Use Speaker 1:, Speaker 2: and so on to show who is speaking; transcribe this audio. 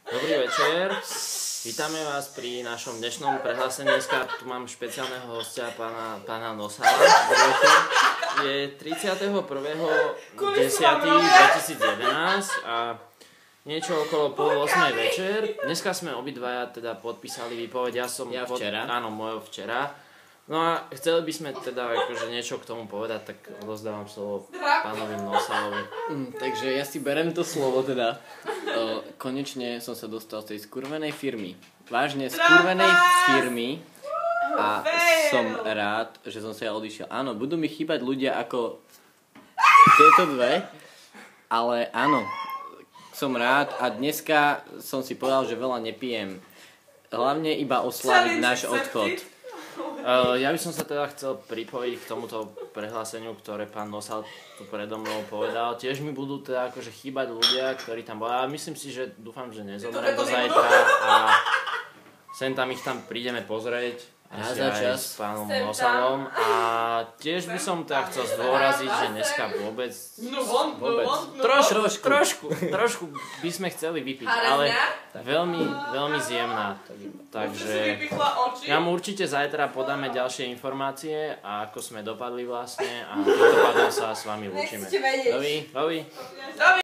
Speaker 1: Dobrý večer, vítame vás pri našom dnešnom prehlásení. Dneska tu mám špeciálneho hostia, pána Nosala. Je 31.10.2011 a niečo okolo 7:30 večer. Dneska sme obidvaja teda podpísali výpoveď.
Speaker 2: Včera.
Speaker 1: Áno, včera. No a chceli by sme teda akože niečo k tomu povedať, tak odozdávam slovo pánovi Nosalovi.
Speaker 2: Takže ja si berem to slovo teda. Konečne som sa dostal z tej skurvenej firmy. Vážne skurvenej firmy. A som rád, že som sa odišiel. Áno, budú mi chýbať ľudia ako tieto dve. Ale áno, som rád a dneska som si povedal, že veľa nepijem. Hlavne iba oslaviť náš odchod.
Speaker 1: Ja by som sa teda chcel pripojiť k tomuto prehláseniu, ktoré pán Nosal tu predo mnou povedal. Tiež mi budú teda akože chýbať ľudia, ktorí tam boli. Ale myslím si, že dúfam, že nezomrem do zajtra a sem tam ich tam prídeme pozrieť. Aj s pánom Nosalom. A tiež by som teda chcel zdôraziť, že dneska vôbec trošku by sme chceli vypiť, ale veľmi zjemná. Takže nám určite zajtra podáme ďalšie informácie a ako sme dopadli vlastne a týmto pádom sa s vami lúčime. Dovi?